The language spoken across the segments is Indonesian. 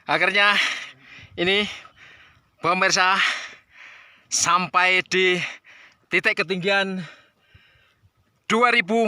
Akhirnya ini pemirsa sampai di titik ketinggian 2415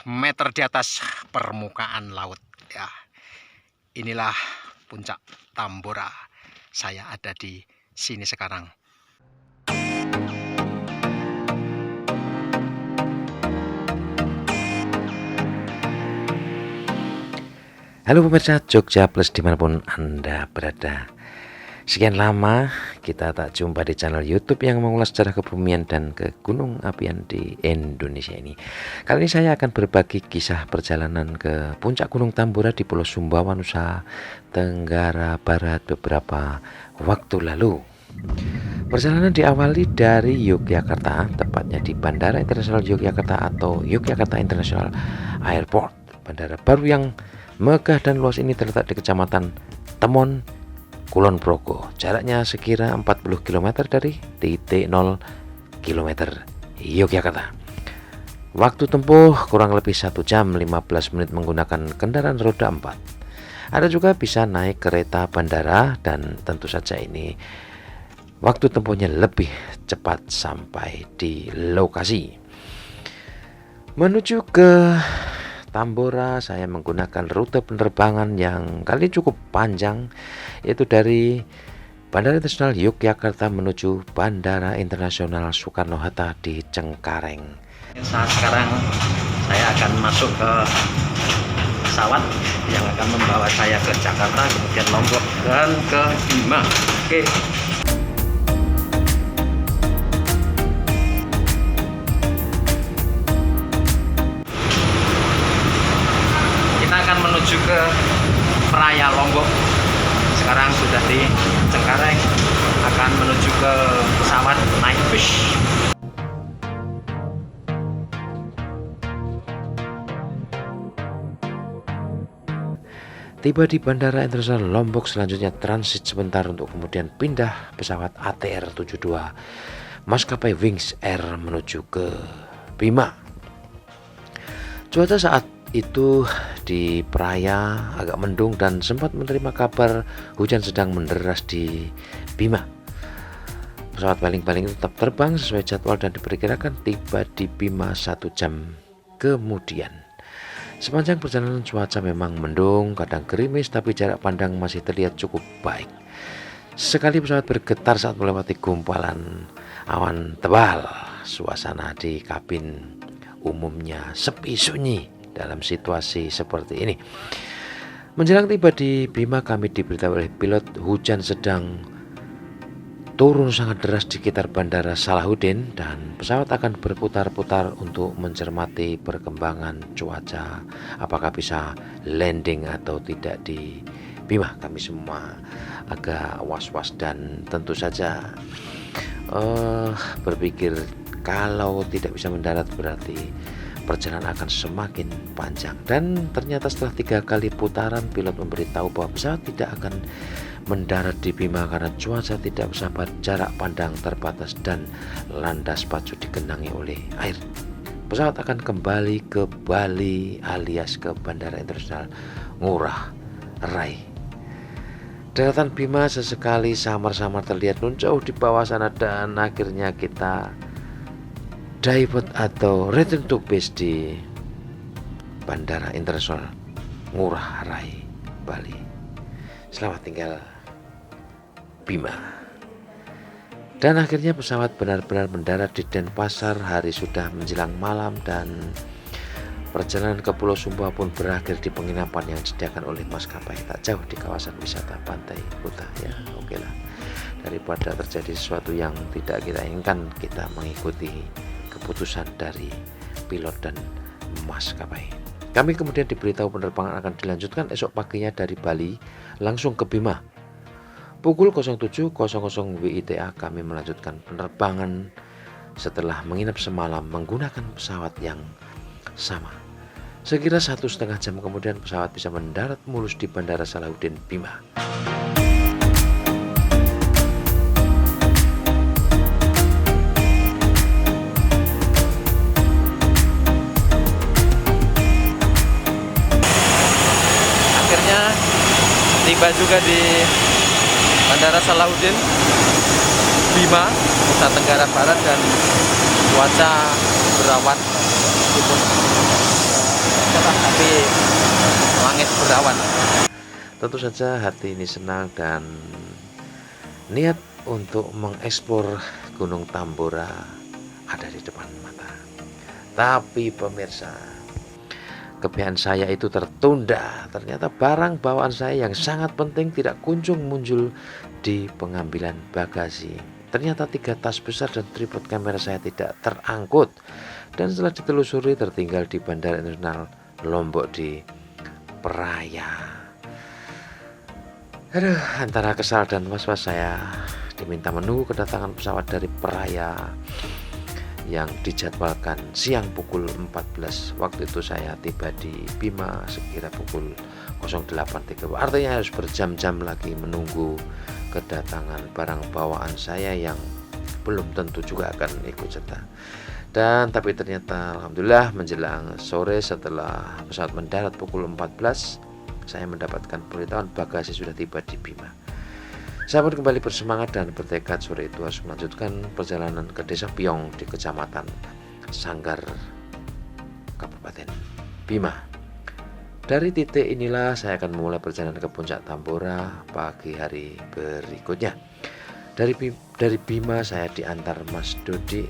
meter di atas permukaan laut ya. Inilah puncak Tambora. Saya ada di sini sekarang. Halo pemirsa Jogja Plus dimanapun Anda berada. Sekian lama kita tak jumpa di channel YouTube yang mengulas sejarah kebumian dan kegunung apian di Indonesia ini. Kali ini saya akan berbagi kisah perjalanan ke puncak Gunung Tambora di Pulau Sumbawa, Nusa Tenggara Barat beberapa waktu lalu. Perjalanan diawali dari Yogyakarta, tepatnya di Bandara Internasional Yogyakarta atau Yogyakarta International Airport. Bandara baru yang megah dan luas ini terletak di Kecamatan Temon, Kulon Progo. Jaraknya sekira 40 km dari titik 0 km Yogyakarta. Waktu tempuh kurang lebih 1 jam 15 menit menggunakan kendaraan roda 4. Ada juga bisa naik kereta bandara dan tentu saja ini waktu tempuhnya lebih cepat sampai di lokasi. Menuju ke Tambora saya menggunakan rute penerbangan yang kali cukup panjang, yaitu dari Bandara Internasional Yogyakarta menuju Bandara Internasional Soekarno-Hatta di Cengkareng. Saat sekarang saya akan masuk ke pesawat yang akan membawa saya ke Jakarta, kemudian Lombok dan ke Bima. Oke. Akan menuju ke Praia Lombok. Sekarang sudah di Cengkareng, akan menuju ke pesawat naik bus. Tiba di Bandara Internasional Lombok, selanjutnya transit sebentar untuk kemudian pindah pesawat ATR 72 maskapai Wings Air menuju ke Bima. Cuaca saat itu di Praia agak mendung dan sempat menerima kabar hujan sedang menderas di Bima. Pesawat paling-paling tetap terbang sesuai jadwal dan diperkirakan tiba di Bima 1 jam kemudian. Sepanjang perjalanan cuaca memang mendung, kadang gerimis, tapi jarak pandang masih terlihat cukup baik. Sekali pesawat bergetar saat melewati gumpalan awan tebal. Suasana di kabin umumnya sepi sunyi dalam situasi seperti ini. Menjelang tiba di Bima, kami diberitahu oleh pilot hujan sedang turun sangat deras di sekitar Bandara Salahuddin dan pesawat akan berputar-putar untuk mencermati perkembangan cuaca, apakah bisa landing atau tidak di Bima. Kami semua agak was-was dan tentu saja berpikir kalau tidak bisa mendarat berarti perjalanan akan semakin panjang. Dan ternyata setelah 3 kali putaran pilot memberitahu bahwa pesawat tidak akan mendarat di Bima karena cuaca tidak bersahabat, jarak pandang terbatas dan landas pacu digenangi oleh air. Pesawat akan kembali ke Bali alias ke Bandara Internasional Ngurah Rai. Daratan Bima sesekali samar-samar terlihat jauh di bawah sana dan akhirnya kita divert atau return to base di Bandara Internasional Ngurah Rai, Bali. Selamat tinggal Bima. Dan akhirnya pesawat benar-benar mendarat di Denpasar. Hari sudah menjelang malam dan perjalanan ke Pulau Sumbawa pun berakhir di penginapan yang disediakan oleh maskapai tak jauh di kawasan wisata Pantai Kuta. Ya, oke lah. Daripada terjadi sesuatu yang tidak kita inginkan, kita mengikuti keputusan dari pilot dan maskapai. Kami kemudian diberitahu penerbangan akan dilanjutkan esok paginya dari Bali langsung ke Bima. Pukul 07.00 WITA kami melanjutkan penerbangan setelah menginap semalam menggunakan pesawat yang sama. Sekira 1,5 jam kemudian pesawat bisa mendarat mulus di Bandara Salahuddin Bima. tiba juga di Bandara Salahuddin Bima, Nusa Tenggara Barat, dan cuaca berawan meskipun cerah tapi langit berawan. Tentu saja hati ini senang dan niat untuk mengeksplor Gunung Tambora ada di depan mata. Tapi pemirsa, kebiasaan saya itu tertunda. Ternyata barang bawaan saya yang sangat penting tidak kunjung muncul di pengambilan bagasi. Ternyata 3 tas besar dan tripod kamera saya tidak terangkut. Dan setelah ditelusuri tertinggal di Bandara Internasional Lombok di Praia. Aduh, antara kesal dan was-was saya diminta menunggu kedatangan pesawat dari Praia yang dijadwalkan siang pukul 14. Waktu itu saya tiba di Bima sekira pukul 08.30. Artinya harus berjam-jam lagi menunggu kedatangan barang bawaan saya yang belum tentu juga akan ikut serta. Dan tapi ternyata alhamdulillah menjelang sore setelah pesawat mendarat pukul 14, saya mendapatkan pemberitahuan bagasi sudah tiba di Bima. Saya pun kembali bersemangat dan bertekad sore itu harus melanjutkan perjalanan ke Desa Piong di Kecamatan Sanggar, Kabupaten Bima. Dari titik inilah saya akan memulai perjalanan ke Puncak Tambora pagi hari berikutnya. Dari Bima saya diantar Mas Dodi.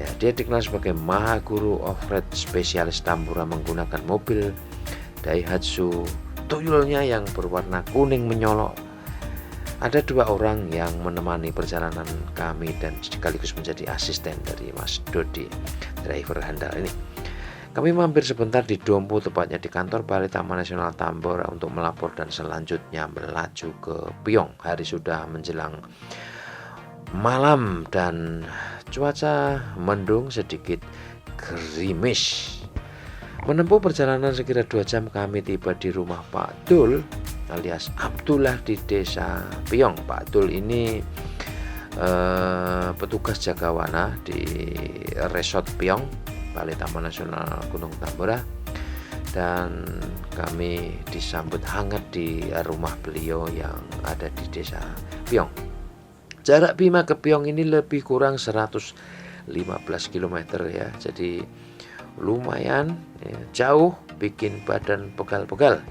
Ya, dia dikenal sebagai Maha Guru Off-Road spesialis Tambora menggunakan mobil Daihatsu tuyulnya yang berwarna kuning menyolok. Ada 2 orang yang menemani perjalanan kami dan sekaligus menjadi asisten dari Mas Dodi, driver handal ini. Kami mampir sebentar di Dompu, tepatnya di kantor Balai Taman Nasional Tambora untuk melapor dan selanjutnya melaju ke Piong. Hari sudah menjelang malam dan cuaca mendung sedikit gerimis. Menempuh perjalanan sekira 2 jam kami tiba di rumah Pak Dul alias Abdullah di Desa Piong. Pak Dul ini petugas jagawana di Resort Piong, Balai Taman Nasional Gunung Tambora, dan kami disambut hangat di rumah beliau yang ada di Desa Piong. Jarak Bima ke Piong ini lebih kurang 115 km ya, jadi lumayan ya, jauh, bikin badan pegal-pegal.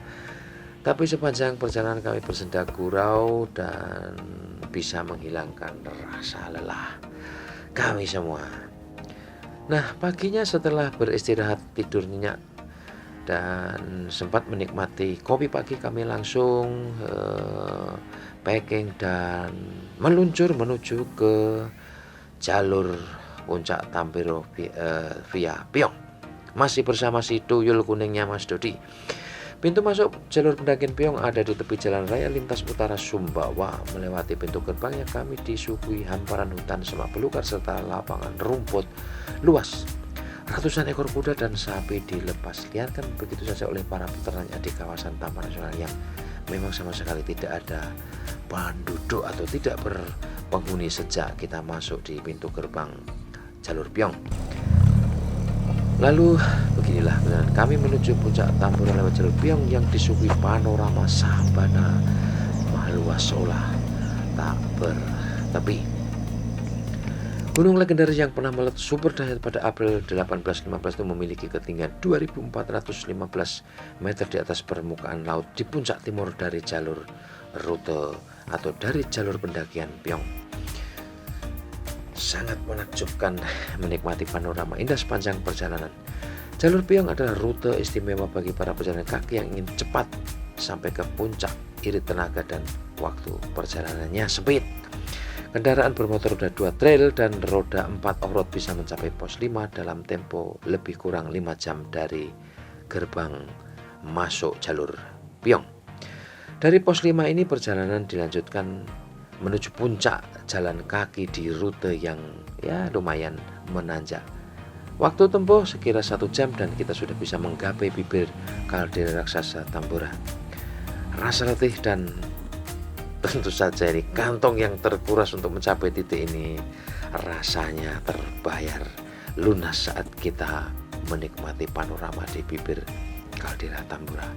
Tapi sepanjang perjalanan kami bersenda gurau dan bisa menghilangkan rasa lelah kami semua. Nah, paginya setelah beristirahat tidur nyenyak dan sempat menikmati kopi pagi, kami langsung packing dan meluncur menuju ke jalur Puncak Tambora via Piong. Masih bersama si tuyul kuningnya Mas Dodi. Pintu masuk jalur pendakian Piong ada di tepi jalan raya lintas utara Sumbawa. Melewati pintu gerbangnya kami disuguhi hamparan hutan semak belukar serta lapangan rumput luas. Ratusan ekor kuda dan sapi dilepas liarkan begitu saja oleh para peternaknya di kawasan Taman Nasional yang memang sama sekali tidak ada penduduk atau tidak berpenghuni sejak kita masuk di pintu gerbang jalur Piong. Lalu beginilah kami menuju Puncak Tambora lewat jalur Piong yang disuguhi panorama sabana luas seolah tak bertepi. Gunung legendaris yang pernah meletus super dahsyat pada April 1815 itu memiliki ketinggian 2415 meter di atas permukaan laut di puncak timur dari jalur rute atau dari jalur pendakian Piong. Sangat menakjubkan menikmati panorama indah sepanjang perjalanan. Jalur Piong adalah rute istimewa bagi para pejalan kaki yang ingin cepat sampai ke puncak, irit tenaga dan waktu perjalanannya sempit. Kendaraan bermotor roda 2 trail dan roda 4 off-road bisa mencapai pos 5 dalam tempo lebih kurang 5 jam dari gerbang masuk jalur Piong. Dari pos 5 ini perjalanan dilanjutkan menuju puncak jalan kaki di rute yang ya lumayan menanjak. Waktu tempuh sekira 1 jam dan kita sudah bisa menggapai bibir kaldera raksasa Tambora. Rasa letih dan tentu saja ini kantong yang terkuras untuk mencapai titik ini rasanya terbayar lunas saat kita menikmati panorama di bibir kaldera Tambora.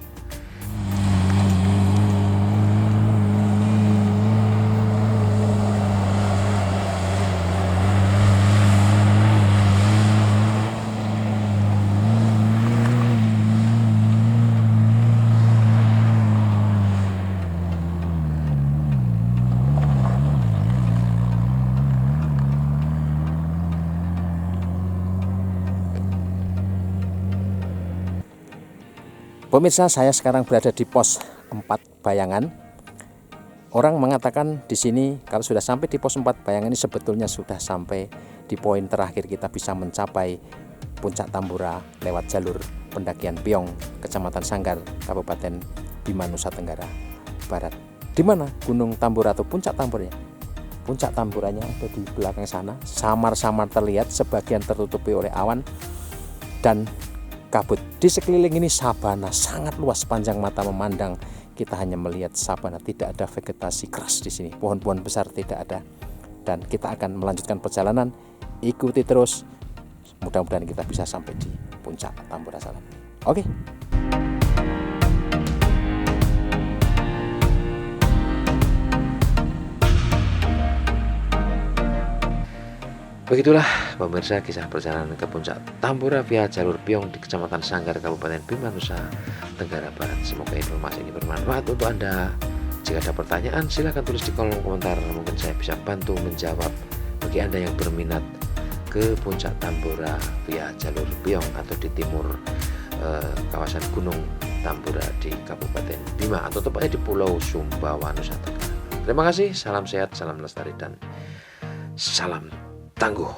Pemirsa, saya sekarang berada di pos 4 Bayangan. Orang mengatakan di sini kalau sudah sampai di pos 4 Bayangan ini sebetulnya sudah sampai di poin terakhir, kita bisa mencapai Puncak Tambora lewat jalur pendakian Piong, Kecamatan Sanggar, Kabupaten Bima, Nusa Tenggara Barat. Di mana Gunung Tambora atau Puncak Tamboranya? Puncak Tamboranya ada di belakang sana, samar-samar terlihat, sebagian tertutupi oleh awan dan kabut. Di sekeliling ini sabana sangat luas, panjang mata memandang kita hanya melihat sabana, tidak ada vegetasi keras di sini, pohon-pohon besar tidak ada. Dan kita akan melanjutkan perjalanan, ikuti terus, mudah-mudahan kita bisa sampai di Puncak Tambora sana. Oke. Begitulah pemirsa kisah perjalanan ke Puncak Tambora via jalur Piong di Kecamatan Sanggar, Kabupaten Bima, Nusa Tenggara Barat. Semoga informasi ini bermanfaat untuk Anda. Jika ada pertanyaan silahkan tulis di kolom komentar, mungkin saya bisa bantu menjawab. Bagi Anda yang berminat ke Puncak Tambora via jalur Piong atau di timur kawasan Gunung Tambora di Kabupaten Bima atau tepatnya di Pulau Sumbawa, Nusa Tenggara. Terima kasih, salam sehat, salam lestari, dan salam tangguh.